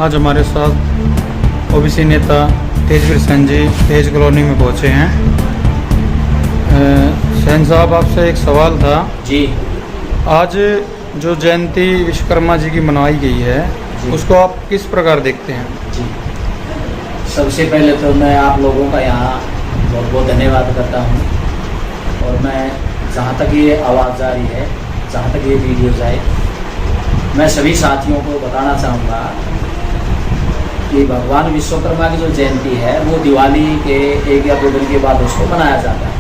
आज हमारे साथ ओबीसी नेता तेजवीर सेन जी तेज कॉलोनी में पहुंचे हैं। सेन साहब, आपसे एक सवाल था जी। आज जो जयंती विश्वकर्मा जी की मनाई गई है उसको आप किस प्रकार देखते हैं? जी, सबसे पहले तो मैं आप लोगों का यहाँ बहुत बहुत धन्यवाद करता हूँ। और मैं जहाँ तक ये आवाज़ जा रही है, जहाँ तक ये वीडियो जाए, मैं सभी साथियों को बताना चाहूँगा कि भगवान विश्वकर्मा की जो जयंती है वो दिवाली के 1 या 2 दिन के बाद उसको मनाया जाता है।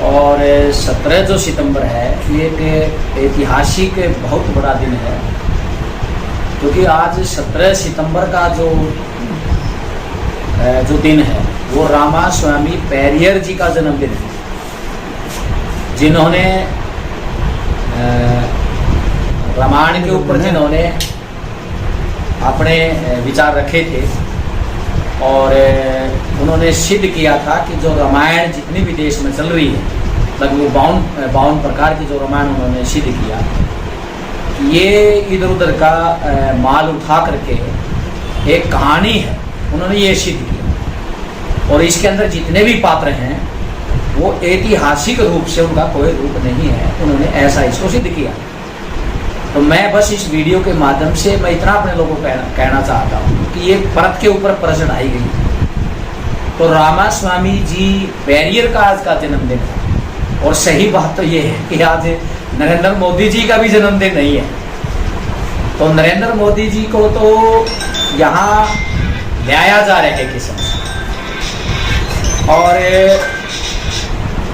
और 17 जो सितंबर है ये एक ऐतिहासिक बहुत बड़ा दिन है, क्योंकि आज 17 सितंबर का जो दिन है वो रामा स्वामी पेरियर जी का जन्मदिन है, जिन्होंने रामायण के ऊपर जिन्होंने अपने विचार रखे थे और उन्होंने सिद्ध किया था कि जो रामायण जितनी भी देश में चल रही है, लगभग 52 प्रकार की जो रामायण उन्होंने सिद्ध किया, ये इधर उधर का माल उठा करके एक कहानी है, उन्होंने ये सिद्ध किया। और इसके अंदर जितने भी पात्र हैं वो ऐतिहासिक रूप से उनका कोई रूप नहीं है, उन्होंने ऐसा इसको सिद्ध किया। तो मैं बस इस वीडियो के माध्यम से मैं इतना अपने लोगों को कहना चाहता हूँ कि ये परत के ऊपर परत चढ़ाई गई। तो रामा स्वामी जी पेरियर का आज का जन्मदिन है। और सही बात तो ये है कि आज नरेंद्र मोदी जी का भी जन्मदिन नहीं है। तो नरेंद्र मोदी जी को तो यहाँ लाया जा रहा है किस्म से। और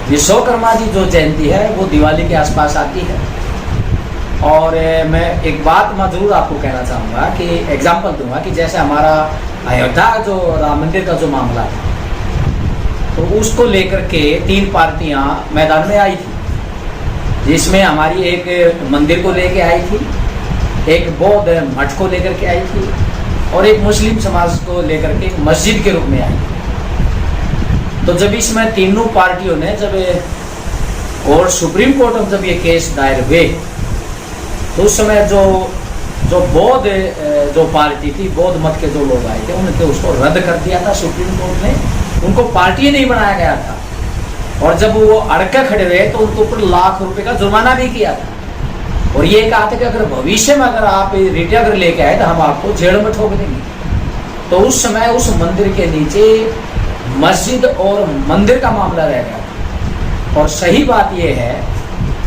विश्वकर्मा जी जो जयंती है वो दिवाली के आसपास आती है। और मैं एक बात मैं जरूर आपको कहना चाहूँगा कि एग्जाम्पल दूंगा कि जैसे हमारा अयोध्या जो राम मंदिर का जो मामला था, तो उसको लेकर के 3 पार्टियां मैदान में आई थी, जिसमें हमारी एक मंदिर को लेके आई थी, एक बौद्ध मठ को लेकर के आई थी और एक मुस्लिम समाज को लेकर के एक मस्जिद के रूप में आई थी। तो जब इसमें तीनों पार्टियों ने जब सुप्रीम कोर्ट में जब ये केस दायर हुए, तो उस समय जो बौद्ध जो पार्टी थी, बौद्ध मत के जो लोग आए थे, उन्होंने उसको रद्द कर दिया था सुप्रीम कोर्ट ने। उनको पार्टी नहीं बनाया गया था। और जब वो अड़के खड़े हुए तो उनके ऊपर लाख रुपए का जुर्माना भी किया था। और ये कहा था कि अगर भविष्य में अगर आप रिटे अगर लेके आए तो हम आपको जेल में ठोक देंगे। तो उस समय उस मंदिर के नीचे मस्जिद और मंदिर का मामला रह गया। और सही बात यह है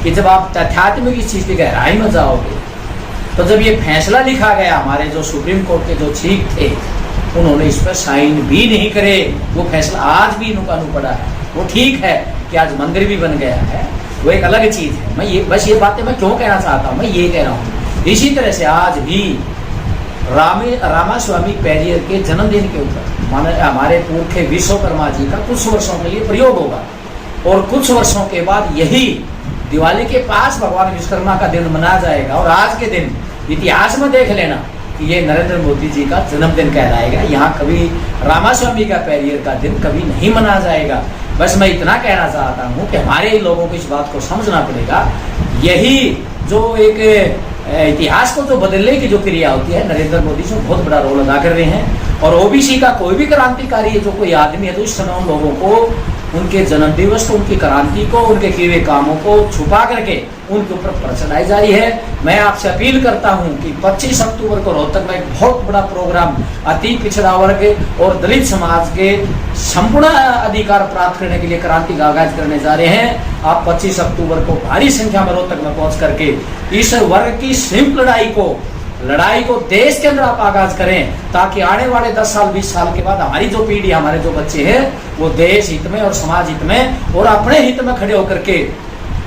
कि जब आप तथ्यात्म की चीज की गहराई में जाओगे, तो जब ये फैसला लिखा गया, हमारे जो सुप्रीम कोर्ट के जो चीफ थे उन्होंने इस पर साइन भी नहीं करे। वो फैसला आज भी नुकानू पड़ा है। वो ठीक है कि आज मंदिर भी बन गया है, वो एक अलग चीज है। मैं ये बातें मैं क्यों कहना चाहता हूँ, मैं ये कह रहा हूँ इसी तरह से आज भी रामा स्वामी पेरियर के जन्मदिन के ऊपर माने हमारे पुरखे विश्वकर्मा जी का कुछ वर्षों के लिए प्रयोग होगा। और कुछ वर्षों के बाद यही दिवाली के पास भगवान विश्वकर्मा का दिन मनाया जाएगा। और आज के दिन इतिहास में देख लेना कि ये नरेंद्र मोदी जी का जन्मदिन कहलाएगा। यहाँ कभी रामास्वामी का पेरियर का दिन कभी नहीं मनाया जाएगा। बस मैं इतना कहना चाहता हूँ कि हमारे लोगों को इस बात को समझना पड़ेगा। यही जो एक इतिहास को जो बदलने की जो क्रिया होती है, नरेंद्र मोदी जी बहुत बड़ा रोल अदा कर रहे हैं। और ओबीसी का कोई भी क्रांतिकारी है, जो कोई आदमी है, तो उस समय उन लोगों को उनके जन्म दिवस को, उनकी क्रांति को, उनके किए हुए कामों को छुपा करके उनके ऊपर परत चढ़ाई जा रही है। मैं आपसे अपील करता हूं कि 25 अक्टूबर को रोहतक में एक बहुत बड़ा प्रोग्राम अति पिछड़ा वर्ग और दलित समाज के संपूर्ण अधिकार प्राप्त करने के लिए क्रांति का आगाज करने जा रहे हैं। आप 25 अक्टूबर को भारी संख्या में रोहतक में पहुंच करके इस वर्ग की श्रृंखला लड़ाई को देश के अंदर आप आगाज करें, ताकि आने वाले 10 साल 20 साल के बाद हमारी जो पीढ़ी, हमारे जो बच्चे हैं, वो देश हित में और समाज हित में और अपने हित में खड़े होकर के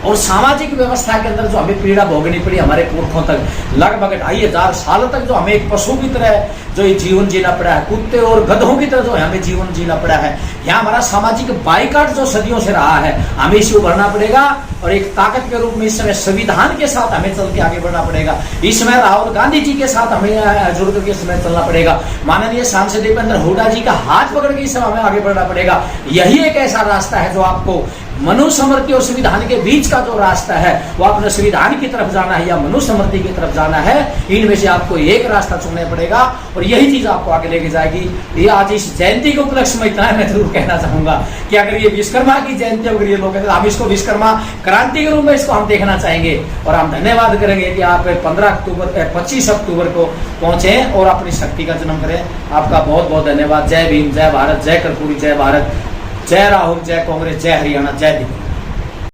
और सामाजिक व्यवस्था के अंदर जो हमें पीड़ा भोगनी पड़ी हमारे पुरखों तक, लगभग 2500 साल तक जो हमें एक पशु की तरह जो ये जीवन जीना पड़ा है, कुत्ते और गधों की तरह जो हमें जीवन जीना पड़ा है, यहाँ हमारा सामाजिक बाइकाट जो सदियों से रहा है, हमें इसे उभरना पड़ेगा। और एक ताकत के रूप में इस समय संविधान के साथ हमें चल के आगे बढ़ना पड़ेगा। इस समय राहुल गांधी जी के साथ हमें जुड़ करके इस समय चलना पड़ेगा। माननीय सांसद दीपेंद्र हुड्डा जी का हाथ पकड़ के इस समय हमें आगे बढ़ना पड़ेगा। यही एक ऐसा रास्ता है जो आपको मनुस्मृति और संविधान के बीच का जो रास्ता है वो आपने संविधान की तरफ जाना है या मनुस्मृति की तरफ जाना है, इनमें से आपको एक रास्ता चुनना पड़ेगा और यही चीज आपको आगे लेके जाएगी। ये आज इस जयंती के उपलक्ष्य में इतना मैं जरूर कहना चाहूंगा कि अगर ये विश्वकर्मा की जयंती अगर ये लोग कहते हैं, हम इसको विश्वकर्मा क्रांति के रूप में इसको हम देखना चाहेंगे और हम धन्यवाद करेंगे कि आप 25 अक्टूबर को पहुंचे और अपनी शक्ति का जन्म करें। आपका बहुत बहुत धन्यवाद। जय भीम, जय भारत, जय कर्पूरी, जय भारत, जय राहुल, जय कांग्रेस, जय हरियाणा, जय दिल्ली।